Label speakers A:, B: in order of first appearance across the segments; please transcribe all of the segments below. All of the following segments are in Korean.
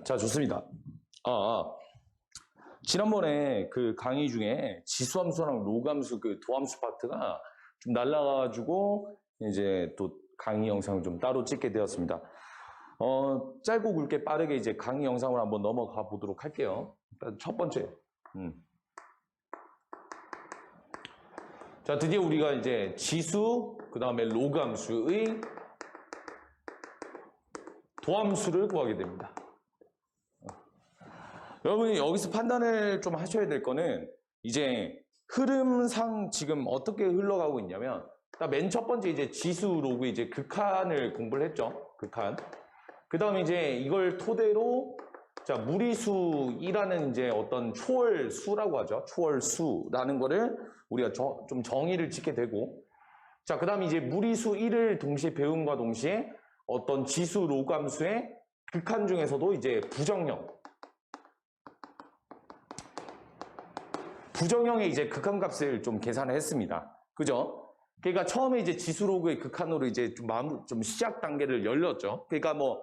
A: 자, 좋습니다. 지난번에 그 강의 중에 지수함수랑 로그함수 그 도함수 파트가 좀 날라가가지고 이제 또 강의 영상을 좀 따로 찍게 되었습니다. 짧고 굵게 빠르게 이제 강의 영상을 한번 넘어가 보도록 할게요. 일단 첫 번째. 자, 드디어 우리가 이제 지수, 그 다음에 로그함수의 도함수를 구하게 됩니다. 여러분이 여기서 판단을 좀 하셔야 될 거는 이제 흐름상 지금 어떻게 흘러가고 있냐면 맨 첫 번째 이제 지수 로그 이제 극한을 공부를 했죠. 극한. 그 다음에 이제 이걸 토대로 자, 무리수이라는 이제 어떤 초월수라고 하죠. 초월수라는 거를 우리가 좀 정의를 짓게 되고 자, 그 다음에 이제 무리수 1을 동시에 배움과 동시에 어떤 지수 로그함수의 극한 중에서도 이제 부정형의 이제 극한값을 좀 계산을 했습니다. 그죠? 그러니까 처음에 이제 지수 로그의 극한으로 이제 좀 시작 단계를 열렸죠. 그러니까 뭐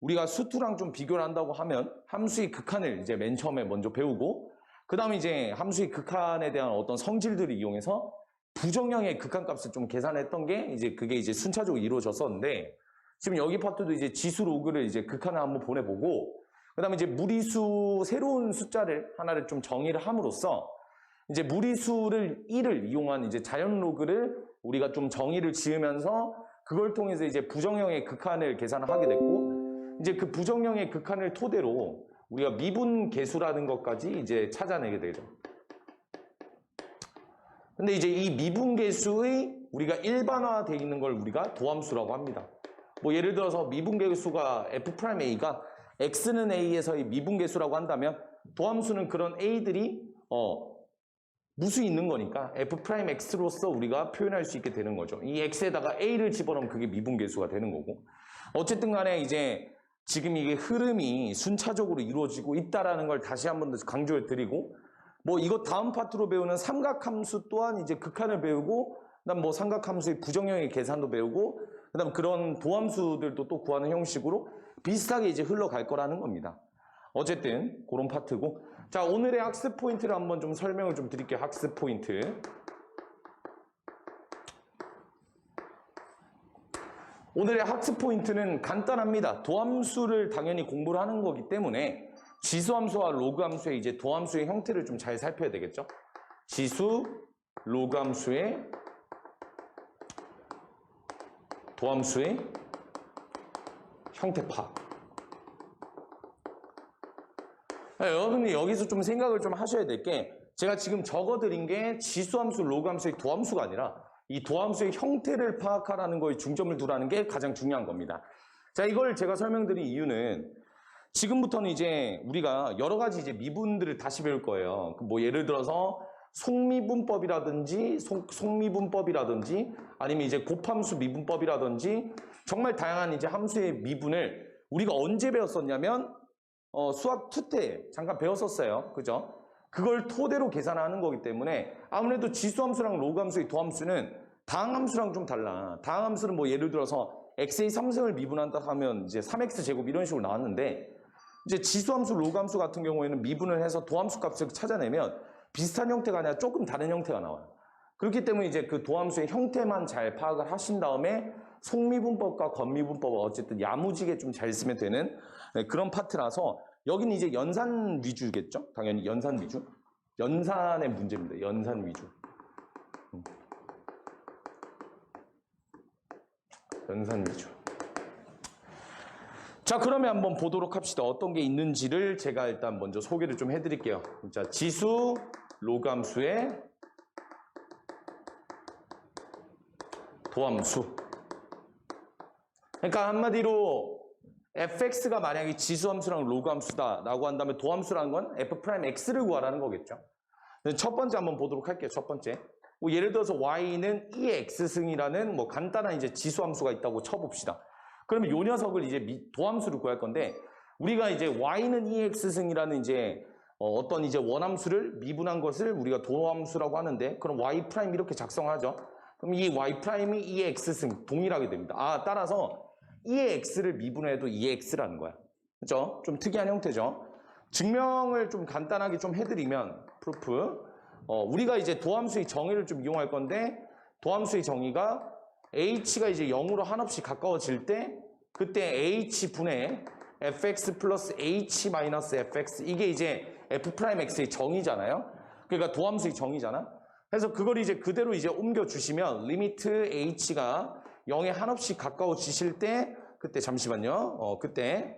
A: 우리가 수투랑 좀 비교를 한다고 하면 함수의 극한을 이제 맨 처음에 먼저 배우고 그 다음에 이제 함수의 극한에 대한 어떤 성질들을 이용해서 부정형의 극한값을 좀 계산했던 게 이제 그게 이제 순차적으로 이루어졌었는데 지금 여기 파트도 이제 지수 로그를 이제 극한을 한번 보내보고 그 다음에 이제 무리수 새로운 숫자를 하나를 좀 정의를 함으로써 이제 무리수를 1을 이용한 이제 자연 로그를 우리가 좀 정의를 지으면서 그걸 통해서 이제 부정형의 극한을 계산을 하게 됐고 이제 그 부정형의 극한을 토대로 우리가 미분 계수라는 것까지 이제 찾아내게 되죠. 근데 이제 이 미분 계수의 우리가 일반화되어 있는 걸 우리가 도함수라고 합니다. 뭐 예를 들어서 미분 계수가 f'A가 x는 a에서의 미분 계수라고 한다면 도함수는 그런 a들이 무수 있는 거니까 f'x로서 우리가 표현할 수 있게 되는 거죠. 이 x에다가 a를 집어넣으면 그게 미분 계수가 되는 거고 어쨌든 간에 이제 지금 이게 흐름이 순차적으로 이루어지고 있다라는 걸 다시 한번 더 강조해 드리고 뭐 이거 다음 파트로 배우는 삼각함수 또한 이제 극한을 배우고 그다음 뭐 삼각함수의 부정형의 계산도 배우고 그다음 그런 도함수들도 또 구하는 형식으로 비슷하게 이제 흘러갈 거라는 겁니다. 어쨌든 그런 파트고 자 오늘의 학습 포인트를 한번 좀 설명을 좀 드릴게요. 학습 포인트. 오늘의 학습 포인트는 간단합니다. 도함수를 당연히 공부를 하는 거기 때문에 지수함수와 로그함수의 이제 도함수의 형태를 좀 잘 살펴야 되겠죠. 지수, 로그함수의 도함수의 형태 파악. 여러분이 여기서 좀 생각을 좀 하셔야 될 게 제가 지금 적어드린 게 지수함수, 로그함수의 도함수가 아니라 이 도함수의 형태를 파악하라는 거에 중점을 두라는 게 가장 중요한 겁니다. 자, 이걸 제가 설명드린 이유는 지금부터는 이제 우리가 여러 가지 이제 미분들을 다시 배울 거예요. 뭐 예를 들어서 속미분법이라든지 속미분법이라든지 아니면 이제 곱함수 미분법이라든지 정말 다양한 이제 함수의 미분을 우리가 언제 배웠었냐면 수학 2 때 잠깐 배웠었어요. 그죠? 그걸 토대로 계산하는 거기 때문에 아무래도 지수함수랑 로그함수의 도함수는 다항함수랑 좀 달라. 다항함수는 뭐 예를 들어서 x의 3승을 미분한다 하면 이제 3x제곱 이런 식으로 나왔는데 이제 지수함수, 로그함수 같은 경우에는 미분을 해서 도함수 값을 찾아내면 비슷한 형태가 아니라 조금 다른 형태가 나와요. 그렇기 때문에 이제 그 도함수의 형태만 잘 파악을 하신 다음에 속미분법과 겉미분법을 어쨌든 야무지게 좀 잘 쓰면 되는 그런 파트라서 여기는 이제 연산 위주겠죠? 당연히 연산 위주. 연산의 문제입니다. 연산 위주. 연산 위주. 자, 그러면 한번 보도록 합시다. 어떤 게 있는지를 제가 일단 먼저 소개를 좀 해드릴게요. 자, 지수, 로그함수의 도함수. 그러니까 한마디로 fx가 만약에 지수함수랑 로그함수다라고 한다면 도함수라는 건 f'x를 구하라는 거겠죠. 첫 번째 한번 보도록 할게요. 첫 번째. 뭐 예를 들어서 y는 2x승이라는 뭐 간단한 이제 지수함수가 있다고 쳐봅시다. 그러면 이 녀석을 이제 도함수를 구할 건데 우리가 이제 y는 2x승이라는 이제 어떤 이제 원함수를 미분한 것을 우리가 도함수라고 하는데 그럼 y' 이렇게 작성하죠. 그럼 이 y' 이 2x승 동일하게 됩니다. 따라서 2의 x를 미분해도 2x라는 거야. 그죠? 좀 특이한 형태죠. 증명을 좀 간단하게 좀 해드리면, proof. 우리가 이제 도함수의 정의를 좀 이용할 건데, 도함수의 정의가 h가 이제 0으로 한없이 가까워질 때, 그때 h분의 fx 플러스 h 마이너스 fx, 이게 이제 f'x의 정의잖아요. 그러니까 도함수의 정의잖아. 그래서 그걸 이제 그대로 이제 옮겨주시면, 리미트 h가 0에 한없이 가까워지실 때, 그때 잠시만요. 그때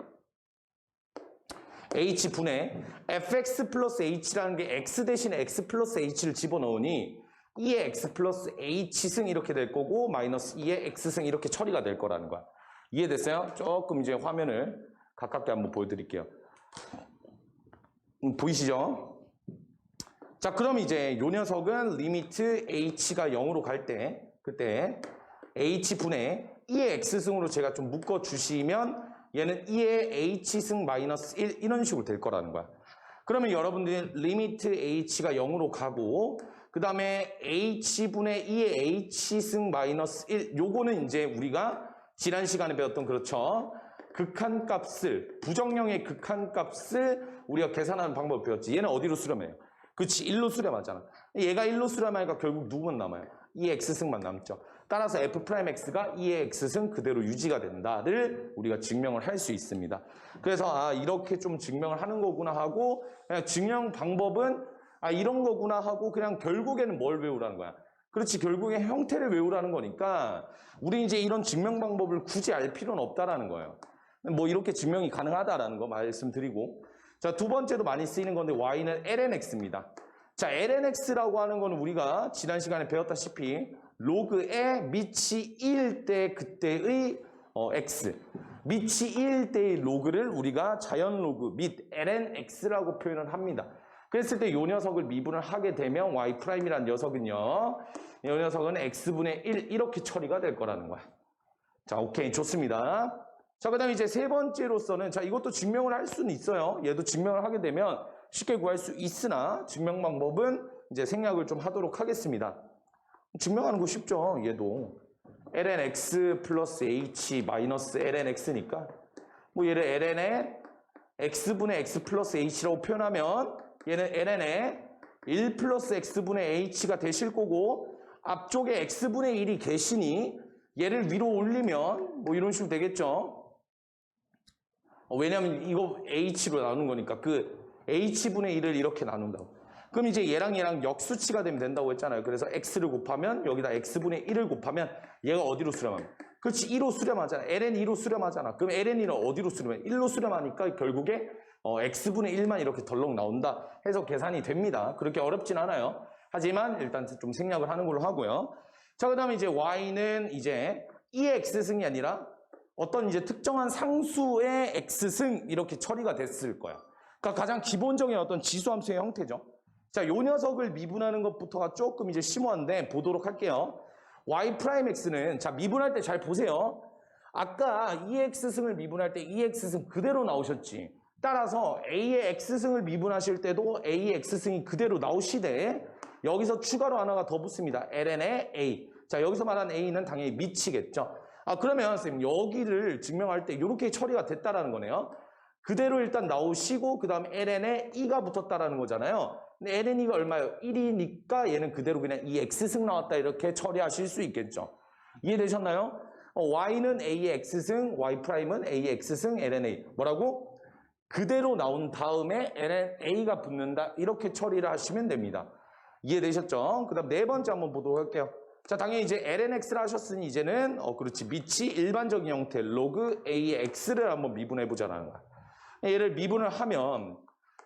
A: h분의 fx 플러스 h라는 게 x 대신에 x 플러스 h를 집어넣으니 2의 x 플러스 h승 이렇게 될 거고 마이너스 2의 x승 이렇게 처리가 될 거라는 거야. 이해됐어요? 조금 이제 화면을 가깝게 한번 보여드릴게요. 보이시죠? 자, 그럼 이제 요 녀석은 리미트 h가 0으로 갈 때 그때 h분의 2의 x승으로 제가 좀 묶어주시면 얘는 2의 h승 마이너스 1 이런 식으로 될 거라는 거야. 그러면 여러분들이 리미트 h가 0으로 가고 그 다음에 h분의 2의 h승 마이너스 1 요거는 이제 우리가 지난 시간에 배웠던 그렇죠. 극한값을 부정형의 극한값을 우리가 계산하는 방법을 배웠지. 얘는 어디로 수렴해요? 그렇지 1로 수렴하잖아. 얘가 1로 수렴하니까 결국 누구만 남아요? 2의 x승만 남죠. 따라서 f'x가 2의 x승 그대로 유지가 된다를 우리가 증명을 할 수 있습니다. 그래서 이렇게 좀 증명을 하는 거구나 하고 그냥 증명 방법은 이런 거구나 하고 그냥 결국에는 뭘 외우라는 거야. 그렇지 결국에 형태를 외우라는 거니까 우리 이제 이런 증명 방법을 굳이 알 필요는 없다라는 거예요. 뭐 이렇게 증명이 가능하다라는 거 말씀드리고 자, 두 번째로 많이 쓰이는 건데 y는 lnx입니다. 자, lnx라고 하는 거는 우리가 지난 시간에 배웠다시피 로그의 밑이 1일 때 그때의 x 밑이 1일 때의 로그를 우리가 자연 로그 밑 lnx라고 표현을 합니다. 그랬을 때 이 녀석을 미분을 하게 되면 y'이란 녀석은요 이 녀석은 x분의 1 이렇게 처리가 될 거라는 거야. 자, 오케이 좋습니다. 자, 그 다음에 이제 세 번째로서는 자 이것도 증명을 할 수는 있어요. 얘도 증명을 하게 되면 쉽게 구할 수 있으나 증명 방법은 이제 생략을 좀 하도록 하겠습니다. 증명하는 거 쉽죠. 얘도 lnx 플러스 h 마이너스 lnx니까 뭐 얘를 ln의 x분의 x 플러스 h라고 표현하면 얘는 ln의 1 플러스 x분의 h가 되실 거고 앞쪽에 x분의 1이 계시니 얘를 위로 올리면 뭐 이런 식으로 되겠죠. 왜냐면 이거 h로 나누는 거니까 그 h분의 1을 이렇게 나눈다고. 그럼 이제 얘랑 역수치가 되면 된다고 했잖아요. 그래서 x를 곱하면 여기다 x분의 1을 곱하면 얘가 어디로 수렴하면? 그렇지 2로 수렴하잖아. ln 2로 수렴하잖아. 그럼 ln 2는 어디로 수렴해? 1로 수렴하니까 결국에 x분의 1만 이렇게 덜렁 나온다 해서 계산이 됩니다. 그렇게 어렵진 않아요. 하지만 일단 좀 생략을 하는 걸로 하고요. 자, 그 다음에 이제 y는 이제 2의 x승이 아니라 어떤 이제 특정한 상수의 x승 이렇게 처리가 됐을 거야. 그러니까 가장 기본적인 어떤 지수함수의 형태죠. 자, 요 녀석을 미분하는 것부터가 조금 이제 심오한데 보도록 할게요. y'x는 자 미분할 때 잘 보세요. 아까 2x승을 미분할 때 2x승 그대로 나오셨지. 따라서 a의 x승을 미분하실 때도 a의 x승이 그대로 나오시되 여기서 추가로 하나가 더 붙습니다. ln의 a. 자, 여기서 말하는 a는 당연히 미치겠죠. 그러면 선생님 여기를 증명할 때 이렇게 처리가 됐다라는 거네요. 그대로 일단 나오시고 그 다음에 ln에 2가 붙었다라는 거잖아요. 근데 ln이가 얼마예요? 1이니까 얘는 그대로 그냥 2x승 나왔다 이렇게 처리하실 수 있겠죠. 이해되셨나요? y는 a의 x승, y'은 a의 x승, lna. 뭐라고? 그대로 나온 다음에 lna가 붙는다 이렇게 처리를 하시면 됩니다. 이해되셨죠? 그 다음 네 번째 한번 보도록 할게요. 자, 당연히 이제 lnx를 하셨으니 이제는 그렇지 밑이 일반적인 형태 로그 a의 x를 한번 미분해보자라는 거야. 얘를 미분을 하면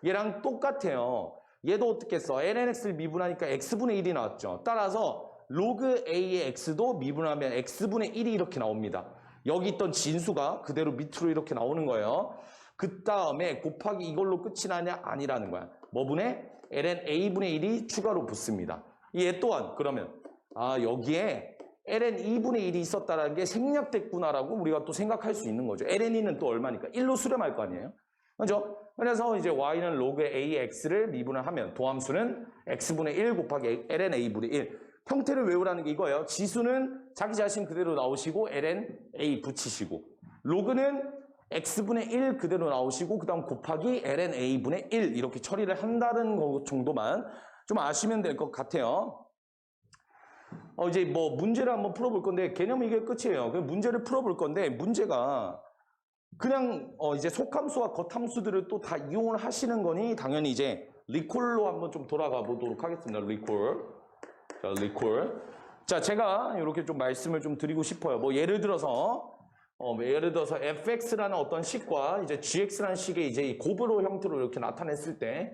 A: 얘랑 똑같아요. 얘도 어떻게 써? lnx를 미분하니까 x분의 1이 나왔죠. 따라서 로그 a의 x도 미분하면 x분의 1이 이렇게 나옵니다. 여기 있던 진수가 그대로 밑으로 이렇게 나오는 거예요. 그 다음에 곱하기 이걸로 끝이 나냐? 아니라는 거야. 뭐분의? ln a분의 1이 추가로 붙습니다. 얘 또한 그러면 여기에 ln 2분의 1이 있었다는 게 생략됐구나라고 우리가 또 생각할 수 있는 거죠. ln 2는 또 얼마니까? 1로 수렴할 거 아니에요? 그렇죠? 그래서 이제 y는 로그 a의 x를 미분을 하면 도함수는 x분의 1 곱하기 ln a분의 1. 형태를 외우라는 게 이거예요. 지수는 자기 자신 그대로 나오시고 ln a 붙이시고 로그는 x분의 1 그대로 나오시고 그 다음 곱하기 ln a분의 1 이렇게 처리를 한다는 거 정도만 좀 아시면 될 것 같아요. 이제 뭐 문제를 한번 풀어볼 건데 개념 이게 끝이에요. 그 문제를 풀어볼 건데 문제가 그냥 이제 속함수와 겉함수들을 또 다 이용을 하시는 거니 당연히 이제 리콜로 한번 좀 돌아가 보도록 하겠습니다. 리콜. 자, 리콜. 자, 제가 이렇게 좀 말씀을 좀 드리고 싶어요. 뭐 예를 들어서 fx라는 어떤 식과 이제 gx라는 식의 이제 이 곱으로 형태로 이렇게 나타냈을 때,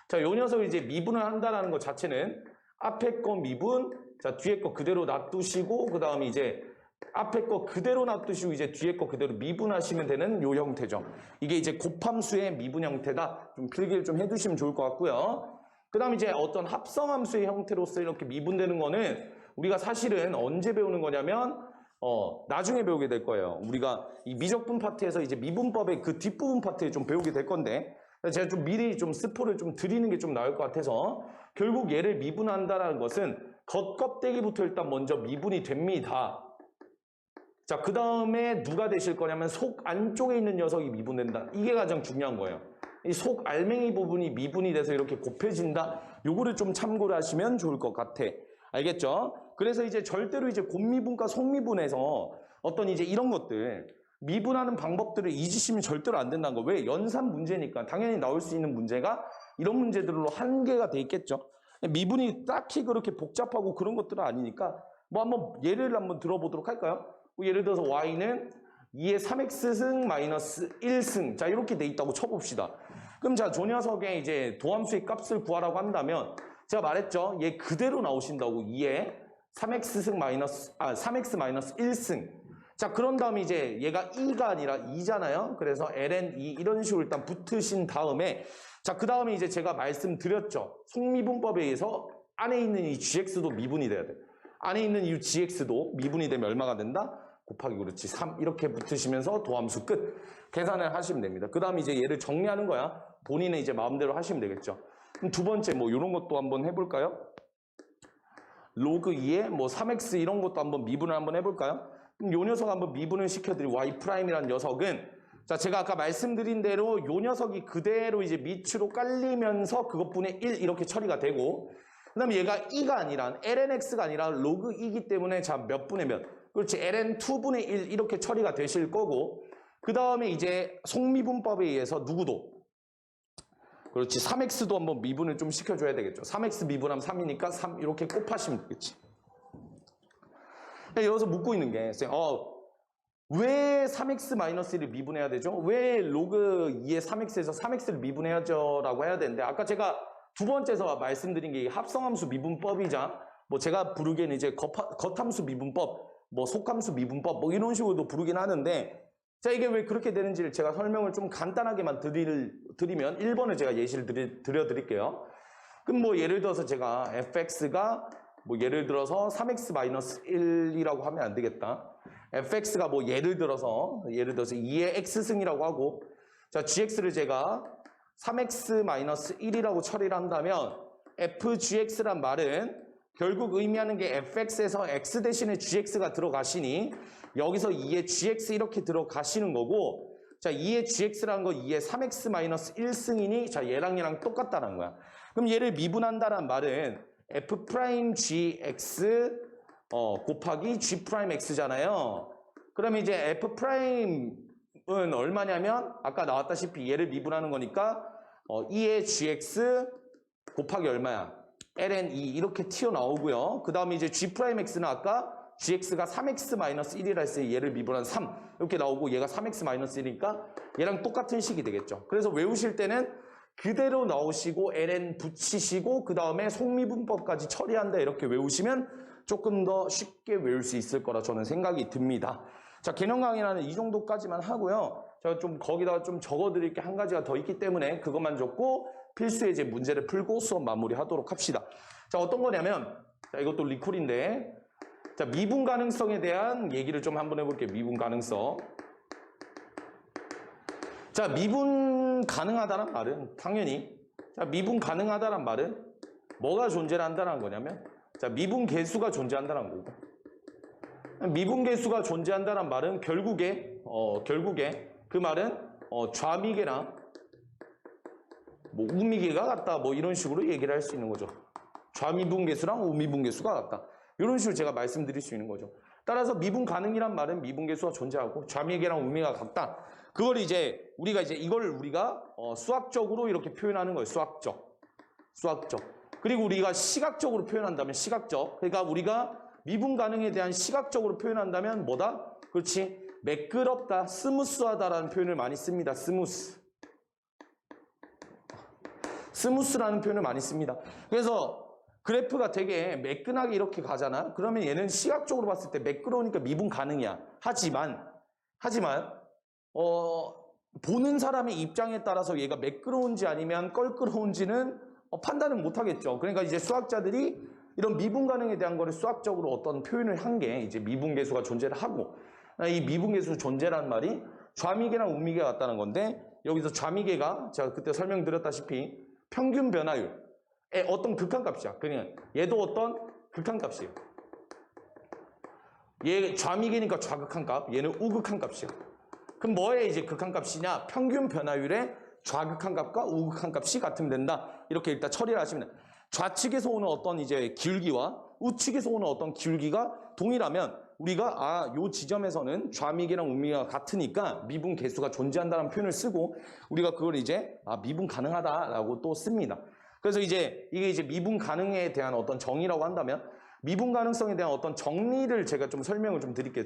A: 자, 요 녀석을 이제 미분을 한다라는 것 자체는 앞에 거 미분, 자, 뒤에 거 그대로 놔두시고, 그 다음에 이제 앞에 거 그대로 놔두시고, 이제 뒤에 거 그대로 미분하시면 되는 요 형태죠. 이게 이제 곱함수의 미분 형태다. 좀 필기를 좀 해두시면 좋을 것 같고요. 그 다음에 이제 어떤 합성함수의 형태로서 이렇게 미분되는 거는 우리가 사실은 언제 배우는 거냐면, 나중에 배우게 될 거예요. 우리가 이 미적분 파트에서 이제 미분법의 그 뒷부분 파트에 좀 배우게 될 건데, 제가 좀 미리 좀 스포를 좀 드리는 게 좀 나을 것 같아서, 결국 얘를 미분한다는 것은 겉껍데기부터 일단 먼저 미분이 됩니다. 자, 그 다음에 누가 되실 거냐면 속 안쪽에 있는 녀석이 미분된다. 이게 가장 중요한 거예요. 이 속 알맹이 부분이 미분이 돼서 이렇게 곱해진다. 요거를 좀 참고를 하시면 좋을 것 같아. 알겠죠? 그래서 이제 절대로 이제 곱미분과 속미분에서 어떤 이제 이런 것들 미분하는 방법들을 잊으시면 절대로 안 된다는 거. 왜? 연산 문제니까 당연히 나올 수 있는 문제가 이런 문제들로 한계가 돼 있겠죠. 미분이 딱히 그렇게 복잡하고 그런 것들은 아니니까 뭐 한번 예를 한번 들어보도록 할까요? 예를 들어서 y는 2의 3x승 마이너스 1승. 자, 이렇게 돼 있다고 쳐봅시다. 그럼 자, 저 녀석의 이제 도함수의 값을 구하라고 한다면 제가 말했죠. 얘 그대로 나오신다고 2의 3x승 마이너스 3x 마이너스 1승. 자, 그런 다음에 이제 얘가 2가 아니라 2잖아요. 그래서 ln 2 이런 식으로 일단 붙으신 다음에 자, 그 다음에 이제 제가 말씀드렸죠. 속미분법에 의해서 안에 있는 이 gx도 미분이 돼야 돼. 안에 있는 이 gx도 미분이 되면 얼마가 된다? 곱하기 그렇지 3 이렇게 붙으시면서 도함수 끝. 계산을 하시면 됩니다. 그 다음에 이제 얘를 정리하는 거야. 본인의 이제 마음대로 하시면 되겠죠. 그럼 두 번째 뭐 이런 것도 한번 해볼까요? 로그 2에 뭐 3x 이런 것도 한번 미분을 한번 해볼까요? 그럼 요 녀석 한번 미분을 시켜드릴 y'이라는 녀석은 자, 제가 아까 말씀드린 대로 요 녀석이 그대로 이제 밑으로 깔리면서 그것분의 1 이렇게 처리가 되고 그 다음에 얘가 2가 아니라 lnx가 아니라 로그 2이기 때문에 자, 몇 분의 몇 그렇지 ln 2분의 1 이렇게 처리가 되실 거고 그 다음에 이제 속미분법에 의해서 누구도 그렇지 3x도 한번 미분을 좀 시켜줘야 되겠죠. 3x 미분하면 3이니까 3 이렇게 곱하시면 되겠지. 여기서 묻고 있는 게 왜 3x-1을 미분해야 되죠? 왜 로그 2의 3x에서 3x를 미분해야죠? 라고 해야 되는데 아까 제가 두 번째서 말씀드린 게 합성함수 미분법이자 뭐 제가 부르기에는 이제 겉함수 미분법, 뭐 속함수 미분법 뭐 이런 식으로도 부르긴 하는데 자, 이게 왜 그렇게 되는지를 제가 설명을 좀 간단하게만 드리면 1번을 제가 예시를 드려드릴게요. 그럼 뭐 예를 들어서 제가 fx가 뭐 예를 들어서 3x-1이라고 하면 안 되겠다. fx가 뭐 예를 들어서 2의 x승이라고 하고 자, gx를 제가 3x-1이라고 처리를 한다면 fgx란 말은 결국 의미하는 게 fx에서 x 대신에 gx가 들어가시니 여기서 2의 gx 이렇게 들어가시는 거고 자, 2의 gx라는 거 2의 3x-1승이니 자, 얘랑 똑같다는 거야. 그럼 얘를 미분한다는 말은 f'gx 곱하기 g'x잖아요. 그러면 이제 f'은 얼마냐면 아까 나왔다시피 얘를 미분하는 거니까 2의 gx 곱하기 얼마야? ln 2 이렇게 튀어나오고요. 그 다음에 이제 g'x는 아까 gx가 3x-1이라 했으니 얘를 미분한 3 이렇게 나오고 얘가 3x-1이니까 얘랑 똑같은 식이 되겠죠. 그래서 외우실 때는 그대로 나오시고 ln 붙이시고 그 다음에 속미분법까지 처리한다 이렇게 외우시면 조금 더 쉽게 외울 수 있을 거라 저는 생각이 듭니다. 자, 개념 강의는 이 정도까지만 하고요. 제가 좀 거기다가 좀 적어드릴 게 한 가지가 더 있기 때문에 그것만 적고 필수의 이제 문제를 풀고 수업 마무리하도록 합시다. 자, 어떤 거냐면 자, 이것도 리콜인데 자, 미분 가능성에 대한 얘기를 좀 한번 해볼게요. 미분 가능성. 자, 미분 가능하다는 말은 당연히 자, 미분 가능하다는 말은 뭐가 존재한다는 거냐면 자, 미분 계수가 존재한다는 거고 미분 계수가 존재한다는 말은 결국에 그 말은 좌미계랑 뭐 우미계가 같다 뭐 이런 식으로 얘기를 할 수 있는 거죠. 좌미분계수랑 우미분계수가 같다. 이런 식으로 제가 말씀드릴 수 있는 거죠. 따라서 미분 가능이란 말은 미분계수가 존재하고 좌미계랑 우미가 같다. 그걸 이제 우리가 수학적으로 이렇게 표현하는 거예요. 수학적. 그리고 우리가 시각적으로 표현한다면 시각적. 그러니까 우리가 미분 가능에 대한 시각적으로 표현한다면 뭐다? 그렇지. 매끄럽다, 스무스하다라는 표현을 많이 씁니다. 스무스라는 표현을 많이 씁니다. 그래서 그래프가 되게 매끈하게 이렇게 가잖아. 그러면 얘는 시각적으로 봤을 때 매끄러우니까 미분 가능이야. 하지만 보는 사람의 입장에 따라서 얘가 매끄러운지 아니면 껄끄러운지는 판단을 못 하겠죠. 그러니까 이제 수학자들이 이런 미분 가능에 대한 거를 수학적으로 어떤 표현을 한 게 이제 미분계수가 존재를 하고, 이 미분계수 존재란 말이 좌미계랑 우미계 같다는 건데, 여기서 좌미계가 제가 그때 설명드렸다시피 평균 변화율의 어떤 극한값이야. 그냥 얘도 어떤 극한값이에요. 얘 좌미계니까 좌극한값, 얘는 우극한값이야. 그럼 뭐의 이제 극한값이냐? 평균 변화율의 좌극한값과 우극한값이 같으면 된다. 이렇게 일단 처리를 하시면 돼요. 좌측에서 오는 어떤 이제 기울기와 우측에서 오는 어떤 기울기가 동일하면 우리가 요 지점에서는 좌미계랑 우미계가 같으니까 미분 계수가 존재한다는 표현을 쓰고 우리가 그걸 이제 미분 가능하다라고 또 씁니다. 그래서 이제 이게 이제 미분 가능에 대한 어떤 정의라고 한다면 미분 가능성에 대한 어떤 정리를 제가 좀 설명을 좀 드릴게요.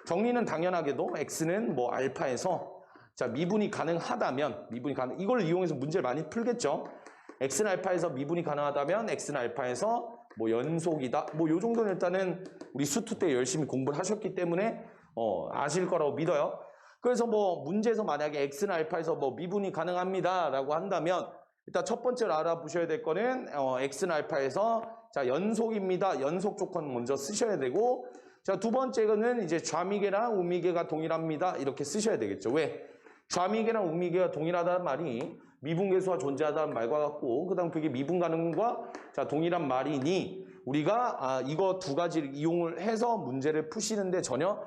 A: 정리는 당연하게도 x는 뭐 알파에서 자 미분이 가능하다면 이걸 이용해서 문제를 많이 풀겠죠. x는 알파에서 미분이 가능하다면 x는 알파에서 뭐 연속이다. 뭐 요 정도는 일단은 우리 수투 때 열심히 공부를 하셨기 때문에 아실 거라고 믿어요. 그래서 뭐 문제에서 만약에 x는 알파에서 뭐 미분이 가능합니다라고 한다면 일단 첫 번째로 알아보셔야 될 거는 x는 알파에서 자 연속입니다. 연속 조건 먼저 쓰셔야 되고 자 두 번째는 이제 좌미계랑 우미계가 동일합니다. 이렇게 쓰셔야 되겠죠. 왜? 좌미계랑 우미계가 동일하다는 말이 미분계수가 존재하다는 말과 같고 그 다음 그게 미분 가능과 자 동일한 말이니 우리가 이거 두 가지를 이용을 해서 문제를 푸시는데 전혀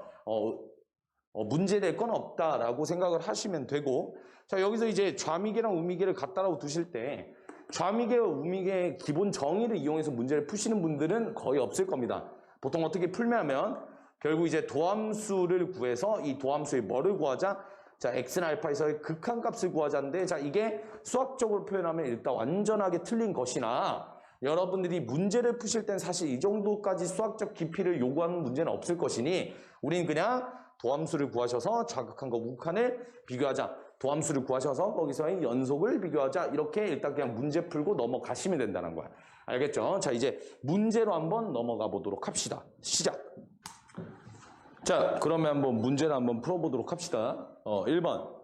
A: 문제될 건 없다라고 생각을 하시면 되고 자 여기서 이제 좌미계랑 우미계를 갖다라고 두실 때 좌미계와 우미계의 기본 정의를 이용해서 문제를 푸시는 분들은 거의 없을 겁니다. 보통 어떻게 풀면 결국 이제 도함수를 구해서 이 도함수의 뭐를 구하자? 자, x는 알파에서의 극한값을 구하자인데 자, 이게 수학적으로 표현하면 일단 완전하게 틀린 것이나 여러분들이 문제를 푸실 땐 사실 이 정도까지 수학적 깊이를 요구하는 문제는 없을 것이니 우리는 그냥 도함수를 구하셔서 좌극한과 우극한을 비교하자. 도함수를 구하셔서 거기서의 연속을 비교하자. 이렇게 일단 그냥 문제 풀고 넘어가시면 된다는 거야. 알겠죠? 자, 이제 문제로 한번 넘어가 보도록 합시다. 시작. 자, 그러면 한번 문제를 한번 풀어보도록 합시다. 1번.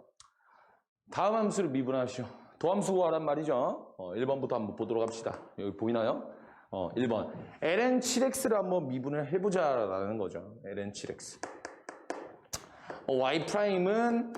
A: 다음 함수를 미분하시오. 도함수 구하란 말이죠. 1번부터 한번 보도록 합시다. 여기 보이나요? 1번. ln7x를 한번 미분을 해보자라는 거죠. ln7x. y'은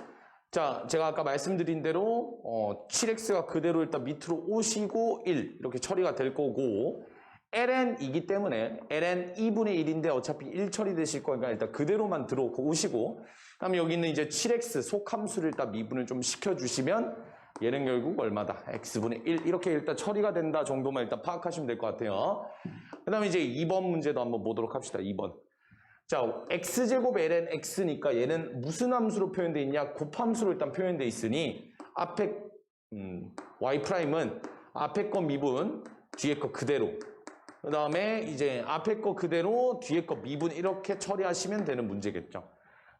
A: 자, 제가 아까 말씀드린 대로 7x가 그대로 일단 밑으로 오시고 1 이렇게 처리가 될 거고 ln이기 때문에 ln 2분의 1인데 어차피 1 처리되실 거니까 일단 그대로만 들어오시고 그다음에 여기 있는 이제 7x 속함수를 일단 미분을 좀 시켜주시면 얘는 결국 얼마다? x분의 1 이렇게 일단 처리가 된다 정도만 일단 파악하시면 될 것 같아요. 그 다음에 이제 2번 문제도 한번 보도록 합시다. 2번. 자, x제곱 ln x니까 얘는 무슨 함수로 표현되어 있냐? 곱함수로 일단 표현되어 있으니 앞에 y'은 앞에 거 미분, 뒤에 거 그대로 그 다음에 이제 앞에 거 그대로 뒤에 거 미분 이렇게 처리하시면 되는 문제겠죠.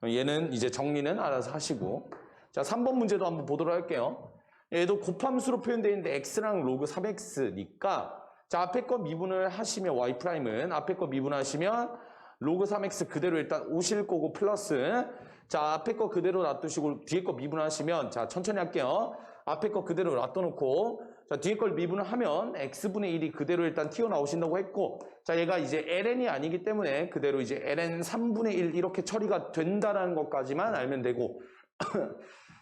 A: 얘는 이제 정리는 알아서 하시고 자 3번 문제도 한번 보도록 할게요. 얘도 곱함수로 표현되어 있는데 x랑 로그 3x니까 자 앞에 거 미분을 하시면 y'은 앞에 거 미분하시면 로그 3x 그대로 일단 오실 거고 플러스 자 앞에 거 그대로 놔두시고 뒤에 거 미분하시면 자 천천히 할게요. 앞에 거 그대로 놔둬놓고 자 뒤에 걸 미분을 하면 x분의 1이 그대로 일단 튀어나오신다고 했고 자 얘가 이제 ln이 아니기 때문에 그대로 이제 ln 3분의 1 이렇게 처리가 된다는 것까지만 알면 되고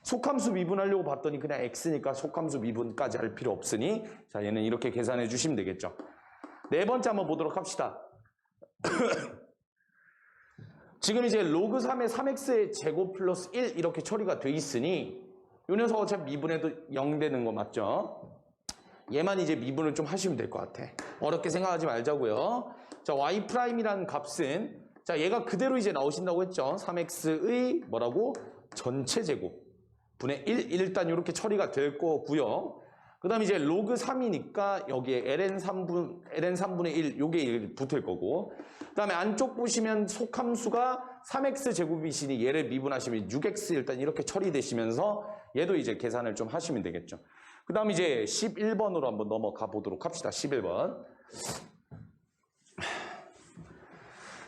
A: 속함수 미분하려고 봤더니 그냥 x니까 속함수 미분까지 할 필요 없으니 자 얘는 이렇게 계산해 주시면 되겠죠. 네 번째 한번 보도록 합시다. 지금 이제 로그 3의 3x의 제곱 플러스 1 이렇게 처리가 돼 있으니 이 녀석 어차피 미분해도 0 되는 거 맞죠? 얘만 이제 미분을 좀 하시면 될 것 같아. 어렵게 생각하지 말자고요. 자, y''이라는 값은 자, 얘가 그대로 이제 나오신다고 했죠. 3x의 뭐라고? 전체 제곱 분의 1 일단 이렇게 처리가 될 거고요. 그 다음에 이제 로그 3이니까 여기에 ln3분의 1 요게 1 붙을 거고 그 다음에 안쪽 보시면 속함수가 3x 제곱이시니 얘를 미분하시면 6x 일단 이렇게 처리되시면서 얘도 이제 계산을 좀 하시면 되겠죠. 그 다음에 이제 11번으로 한번 넘어가 보도록 합시다. 11번.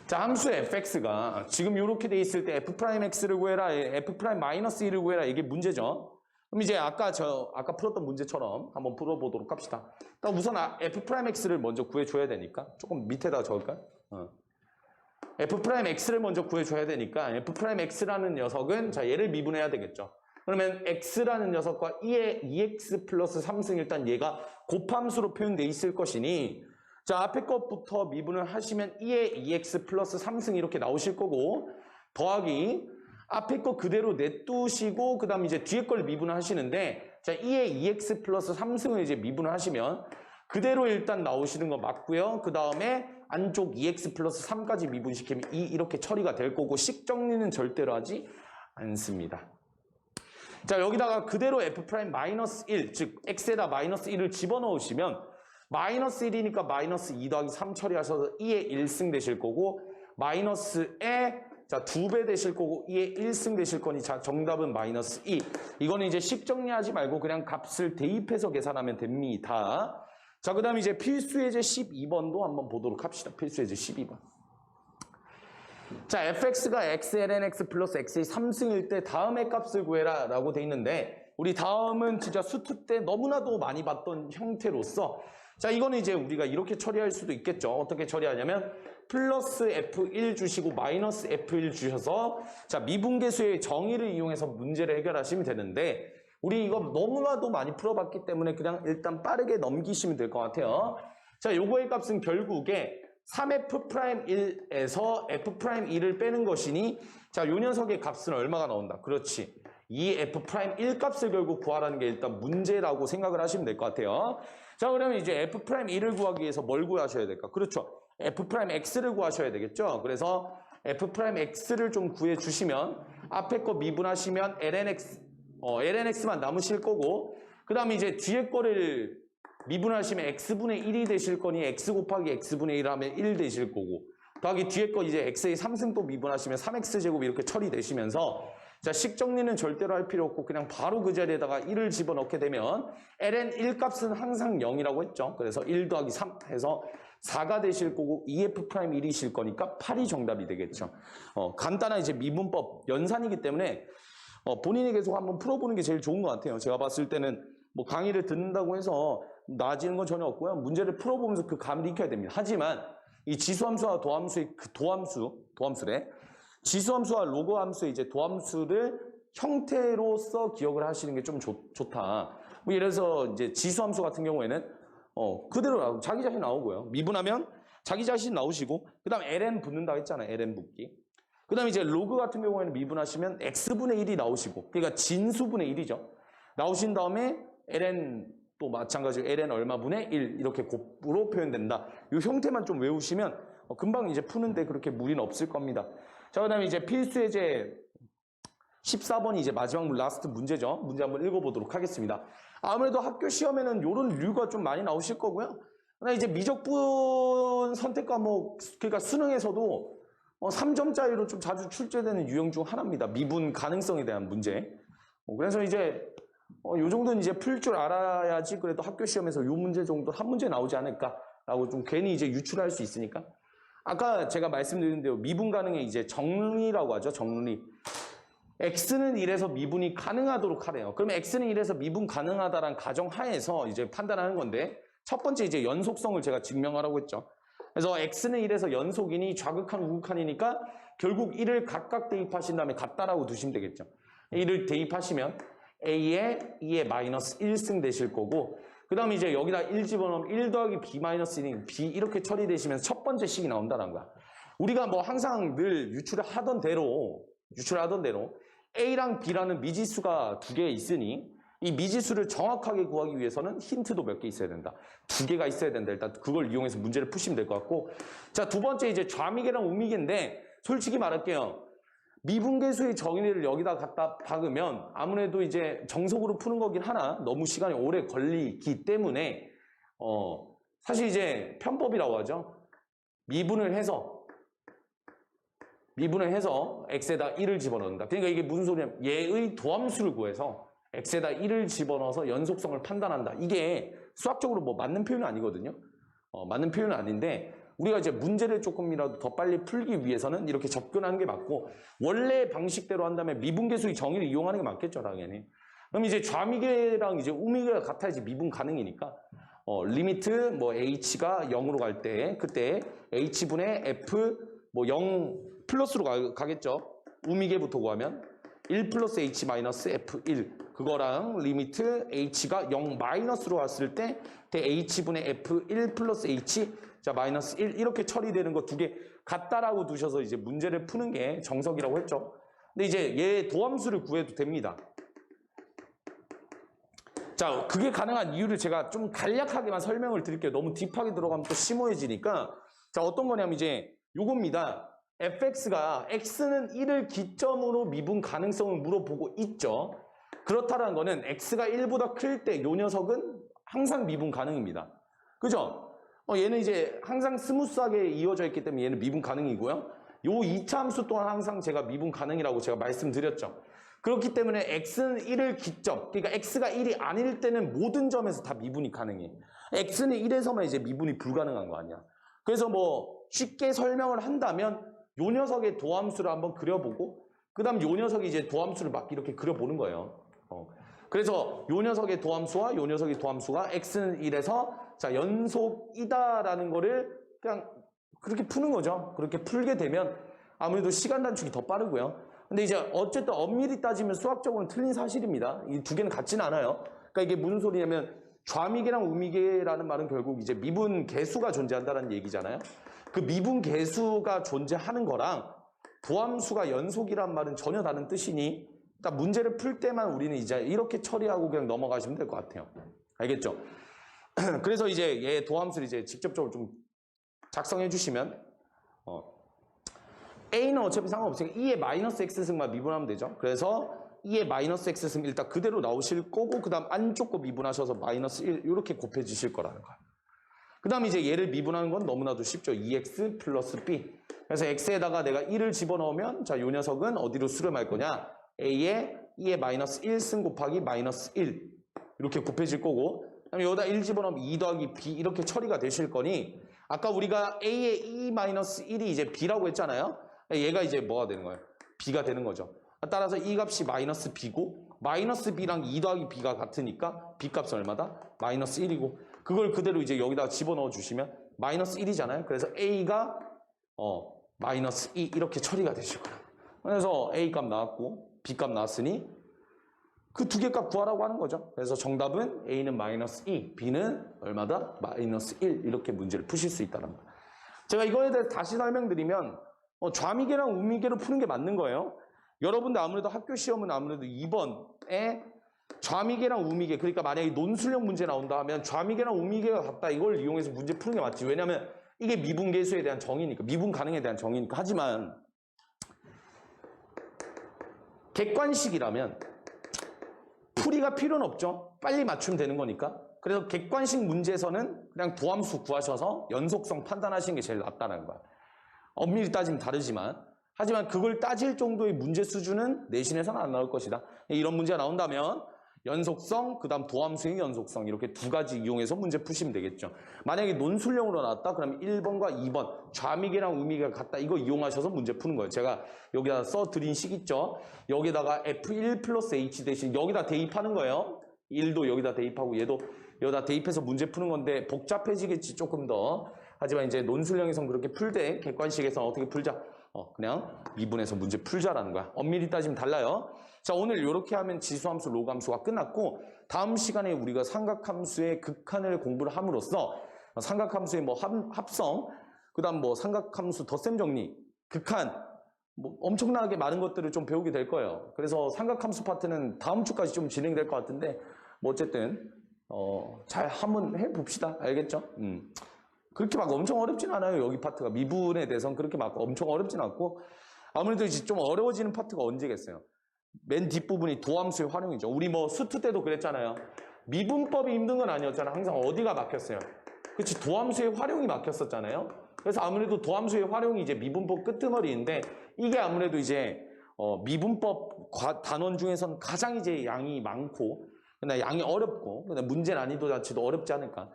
A: 자, 함수 fx가 지금 이렇게 돼 있을 때 f'x를 구해라, f'-1을 구해라 이게 문제죠. 그럼 이제 아까 풀었던 문제처럼 한번 풀어보도록 합시다. 일단 우선 f'x를 먼저 구해줘야 되니까 조금 밑에다 적을까요? f'x를 먼저 구해줘야 되니까 f'x라는 녀석은 자 얘를 미분해야 되겠죠. 그러면 x라는 녀석과 2x 플러스 3승 일단 얘가 곱함수로 표현돼 있을 것이니 자 앞에 것부터 미분을 하시면 2의 2x 플러스 3승 이렇게 나오실 거고 더하기 앞에 거 그대로 냅두시고 그 다음 이제 뒤에 걸 미분을 하시는데 자 2의 2x 플러스 3승을 이제 미분을 하시면 그대로 일단 나오시는 거 맞고요. 그 다음에 안쪽 2x 플러스 3까지 미분시키면 2 이렇게 처리가 될 거고 식 정리는 절대로 하지 않습니다. 자 여기다가 그대로 f'-1 즉 x에다 마이너스 1을 집어넣으시면 마이너스 1이니까 마이너스 2 더하기 3 처리하셔서 2의 1승 되실 거고 마이너스에 자 2배 되실 거고 2의 1승 되실 거니 자 정답은 마이너스 2. 이거는 이제 식 정리하지 말고 그냥 값을 대입해서 계산하면 됩니다. 자 그 다음에 이제 필수예제 12번도 한번 보도록 합시다. 필수예제 12번. 자 fx가 x ln x 플러스 x의 3승일 때 다음의 값을 구해라 라고 돼 있는데 우리 다음은 진짜 수투 때 너무나도 많이 봤던 형태로서 자 이거는 이제 우리가 이렇게 처리할 수도 있겠죠. 어떻게 처리하냐면 플러스 f1 주시고 마이너스 f1 주셔서 자 미분계수의 정의를 이용해서 문제를 해결하시면 되는데 우리 이거 너무나도 많이 풀어봤기 때문에 그냥 일단 빠르게 넘기시면 될 것 같아요. 자 요거의 값은 결국에 3f'1에서 f'1을 빼는 것이니 자 요 녀석의 값은 얼마가 나온다. 그렇지. 이 f'1 값을 결국 구하라는 게 일단 문제라고 생각을 하시면 될 것 같아요. 자 그러면 이제 f'1을 구하기 위해서 뭘 구하셔야 될까? 그렇죠. f'x를 구하셔야 되겠죠. 그래서 f'x를 좀 구해주시면 앞에 거 미분하시면 lnx만 남으실 거고 그 다음에 이제 뒤에 거를 미분하시면 x분의 1이 되실 거니 x 곱하기 x분의 1 하면 1 되실 거고 더하기 뒤에 거 이제 x의 3승 또 미분하시면 3x제곱 이렇게 처리되시면서 자, 식 정리는 절대로 할 필요 없고 그냥 바로 그 자리에다가 1을 집어넣게 되면 ln 1 값은 항상 0이라고 했죠. 그래서 1 더하기 3 해서 4가 되실 거고 2f'1이실 거니까 8이 정답이 되겠죠. 간단한 이제 미분법 연산이기 때문에 본인이 계속 한번 풀어보는 게 제일 좋은 것 같아요. 제가 봤을 때는 뭐 강의를 듣는다고 해서 나아지는 건 전혀 없고요. 문제를 풀어보면서 그 감을 익혀야 됩니다. 하지만 이 지수함수와 도함수의 그 도함수래. 지수함수와 로그함수의 이제 도함수를 형태로서 기억을 하시는 게 좀 좋다. 뭐 예를 들어서 이제 지수함수 같은 경우에는 그대로 자기 자신 나오고요. 미분하면 자기 자신 나오시고 그 다음 ln 붙는다고 했잖아요. ln 붙기. 그 다음에 이제 로그 같은 경우에는 미분하시면 x분의 1이 나오시고 그러니까 진수분의 1이죠. 나오신 다음에 ln 또 마찬가지로 ln 얼마분의 1 이렇게 곱으로 표현된다. 이 형태만 좀 외우시면 금방 이제 푸는데 그렇게 무리는 없을 겁니다. 자, 그 다음에 이제 필수예제 14번이 이제 마지막 라스트 문제죠. 문제 한번 읽어보도록 하겠습니다. 아무래도 학교 시험에는 이런 류가 좀 많이 나오실 거고요. 그다음에 이제 미적분 선택 과목, 그러니까 수능에서도 3점짜리로 좀 자주 출제되는 유형 중 하나입니다. 미분 가능성에 대한 문제. 그래서 이제 요 정도는 이제 풀 줄 알아야지 그래도 학교 시험에서 요 문제 정도 한 문제 나오지 않을까라고 좀 괜히 이제 유출할 수 있으니까. 아까 제가 말씀드린 대로 미분 가능의 이제 정리라고 하죠. 정리. x는 1에서 미분이 가능하도록 하래요. 그러면 x는 1에서 미분 가능하다라는 가정하에서 이제 판단하는 건데 첫 번째 이제 연속성을 제가 증명하라고 했죠. 그래서 x는 1에서 연속이니 좌극한 우극한이니까 결국 1을 각각 대입하신 다음에 같다라고 두시면 되겠죠. 1을 대입하시면 a에 2에 마이너스 1승 되실 거고 그 다음에 이제 여기다 1 집어넣으면 1 더하기 b 마이너스 1인 b 이렇게 처리되시면서 첫 번째 식이 나온다는 거야. 우리가 뭐 항상 늘 유출을 하던 대로 A랑 B라는 미지수가 두 개 있으니 이 미지수를 정확하게 구하기 위해서는 힌트도 몇 개 있어야 된다. 두 개가 있어야 된다. 일단 그걸 이용해서 문제를 푸시면 될 것 같고. 자, 두 번째 이제 좌미계랑 우미계인데 솔직히 말할게요. 미분계수의 정의를 여기다 갖다 박으면 아무래도 이제 정석으로 푸는 거긴 하나 너무 시간이 오래 걸리기 때문에 사실 이제 편법이라고 하죠. 미분을 해서 x에다 1을 집어넣는다. 그러니까 이게 무슨 소리냐면 얘의 도함수를 구해서 x에다 1을 집어넣어서 연속성을 판단한다. 이게 수학적으로 뭐 맞는 표현은 아니거든요. 맞는 표현은 아닌데 우리가 이제 문제를 조금이라도 더 빨리 풀기 위해서는 이렇게 접근하는 게 맞고 원래 방식대로 한다면 미분계수의 정의를 이용하는 게 맞겠죠, 당연히. 그럼 이제 좌미계랑 이제 우미계가 같아야지 미분 가능이니까 리미트 뭐 h가 0으로 갈 때 그때 h분의 f 뭐 0 플러스로 가겠죠. 우미계부터 구하면 1 플러스 h 마이너스 f1 그거랑 리미트 h가 0 마이너스로 갔을 때 h분의 f1 플러스 h 자 마이너스 1 이렇게 처리되는 거 두 개 같다라고 두셔서 이제 문제를 푸는 게 정석이라고 했죠. 근데 이제 얘 도함수를 구해도 됩니다. 자, 그게 가능한 이유를 제가 좀 간략하게만 설명을 드릴게요. 너무 딥하게 들어가면 또 심오해지니까. 자, 어떤 거냐면 이제 요겁니다. fx가 x는 1을 기점으로 미분 가능성을 물어보고 있죠. 그렇다는 거는 x가 1보다 클 때 요 녀석은 항상 미분 가능입니다. 그죠? 얘는 이제 항상 스무스하게 이어져 있기 때문에 얘는 미분 가능이고요. 요 2차 함수 또한 항상 제가 미분 가능이라고 제가 말씀드렸죠. 그렇기 때문에 x는 1을 기점, 그러니까 x가 1이 아닐 때는 모든 점에서 다 미분이 가능해. x는 1에서만 이제 미분이 불가능한 거 아니야. 그래서 뭐 쉽게 설명을 한다면 요 녀석의 도함수를 한번 그려보고 그 다음 요 녀석이 이제 도함수를 막 이렇게 그려보는 거예요. 그래서 요 녀석의 도함수와 요 녀석의 도함수가 x는 1에서 자 연속이다라는 거를 그냥 그렇게 푸는 거죠. 그렇게 풀게 되면 아무래도 시간 단축이 더 빠르고요. 근데 이제 어쨌든 엄밀히 따지면 수학적으로는 틀린 사실입니다. 이 두 개는 같지는 않아요. 그러니까 이게 무슨 소리냐면 좌미계랑 우미계라는 말은 결국 이제 미분 계수가 존재한다는 얘기잖아요. 그 미분 계수가 존재하는 거랑 도함수가 연속이란 말은 전혀 다른 뜻이니 일단 문제를 풀 때만 우리는 이제 이렇게 처리하고 그냥 넘어가시면 될 것 같아요. 알겠죠? 그래서 이제 얘 도함수를 이제 직접적으로 좀 작성해 주시면 A는 어차피 상관없으니까 2의 마이너스 X승만 미분하면 되죠. 그래서 2의 마이너스 X승 일단 그대로 나오실 거고 그 다음 안쪽 거 미분하셔서 마이너스 1 이렇게 곱해주실 거라는 거예요. 그 다음에 이제 얘를 미분하는 건 너무나도 쉽죠. 2X 플러스 B. 그래서 X에다가 내가 1을 집어넣으면 자, 요 녀석은 어디로 수렴할 거냐. A에 2의 마이너스 1승 곱하기 마이너스 1 이렇게 곱해질 거고 그다음에 여기다 1 집어넣으면 2 더하기 B 이렇게 처리가 되실 거니 아까 우리가 A의 2 마이너스 1이 이제 B라고 했잖아요. 얘가 이제 뭐가 되는 거예요? B가 되는 거죠. 따라서 이 값이 마이너스 B고 마이너스 B랑 2 더하기 B가 같으니까 B 값은 얼마다? 마이너스 1이고 그걸 그대로 이제 여기다 집어넣어 주시면 마이너스 1이잖아요. 그래서 A가 마이너스 2 이렇게 처리가 되실 거예요. 그래서 A 값 나왔고 B 값 나왔으니 그 두 개 값 구하라고 하는 거죠. 그래서 정답은 A는 마이너스 2, B는 얼마다? 마이너스 1 이렇게 문제를 푸실 수 있다는 거예요. 제가 이거에 대해서 다시 설명드리면 좌미계랑 우미계로 푸는 게 맞는 거예요. 여러분들 아무래도 학교 시험은 아무래도 2번에 좌미계랑 우미계 그러니까 만약에 논술형 문제 나온다 하면 좌미계랑 우미계가 같다 이걸 이용해서 문제 푸는 게 맞지. 왜냐하면 이게 미분계수에 대한 정의니까 미분 가능에 대한 정의니까. 하지만 객관식이라면 풀이가 필요는 없죠. 빨리 맞추면 되는 거니까. 그래서 객관식 문제에서는 그냥 도함수 구하셔서 연속성 판단하시는 게 제일 낫다는 거야. 엄밀히 따지면 다르지만 하지만 그걸 따질 정도의 문제 수준은 내신에서는 안 나올 것이다. 이런 문제가 나온다면 연속성, 그 다음 도함수의 연속성 이렇게 두 가지 이용해서 문제 푸시면 되겠죠. 만약에 논술형으로 나왔다 그러면 1번과 2번 좌미계랑 우미계가 같다 이거 이용하셔서 문제 푸는 거예요. 제가 여기다 써드린 식 있죠. 여기다가 F1 플러스 H 대신 여기다 대입하는 거예요. 1도 여기다 대입하고 얘도 여기다 대입해서 문제 푸는 건데 복잡해지겠지 조금 더. 하지만 이제 논술형에선 그렇게 풀되 객관식에서 어떻게 풀자. 그냥 미분해서 문제 풀자라는 거야. 엄밀히 따지면 달라요. 자, 오늘 이렇게 하면 지수함수, 로그함수가 끝났고 다음 시간에 우리가 삼각함수의 극한을 공부를 함으로써 삼각함수의 뭐 합성, 그다음 뭐 삼각함수 덧셈 정리, 극한, 뭐 엄청나게 많은 것들을 좀 배우게 될 거예요. 그래서 삼각함수 파트는 다음 주까지 좀 진행될 것 같은데 뭐 어쨌든 잘 한번 해봅시다. 알겠죠? 그렇게 막 엄청 어렵진 않아요. 여기 파트가 미분에 대해서는 그렇게 막 엄청 어렵진 않고 아무래도 이제 좀 어려워지는 파트가 언제겠어요? 맨 뒷부분이 도함수의 활용이죠. 우리 뭐 수투 때도 그랬잖아요. 미분법이 힘든 건 아니었잖아요. 항상 어디가 막혔어요? 그렇지, 도함수의 활용이 막혔었잖아요. 그래서 아무래도 도함수의 활용이 이제 미분법 끄트머리인데 이게 아무래도 이제 미분법 단원 중에서는 가장 이제 양이 많고 그다음에 양이 어렵고 그다음에 문제 난이도 자체도 어렵지 않을까.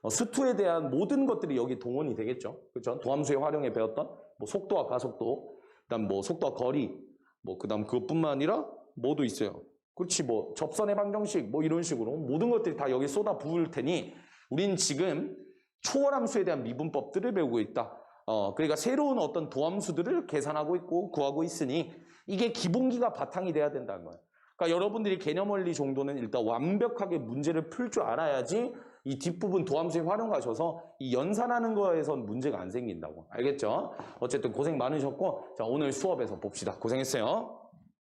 A: 수투에 대한 모든 것들이 여기 동원이 되겠죠. 그렇죠? 도함수의 활용에 배웠던 뭐 속도와 가속도, 그다음 뭐 속도와 거리, 뭐 그다음 그것뿐만 아니라 뭐도 있어요. 그렇지, 뭐 접선의 방정식 뭐 이런 식으로 모든 것들이 다 여기 쏟아 부을 테니 우린 지금 초월함수에 대한 미분법들을 배우고 있다. 그러니까 새로운 어떤 도함수들을 계산하고 있고 구하고 있으니 이게 기본기가 바탕이 돼야 된다는 거예요. 그러니까 여러분들이 개념 원리 정도는 일단 완벽하게 문제를 풀 줄 알아야지 이 뒷부분 도함수에 활용하셔서 이 연산하는 거에선 문제가 안 생긴다고. 알겠죠? 어쨌든 고생 많으셨고 자, 오늘 수업에서 봅시다. 고생했어요.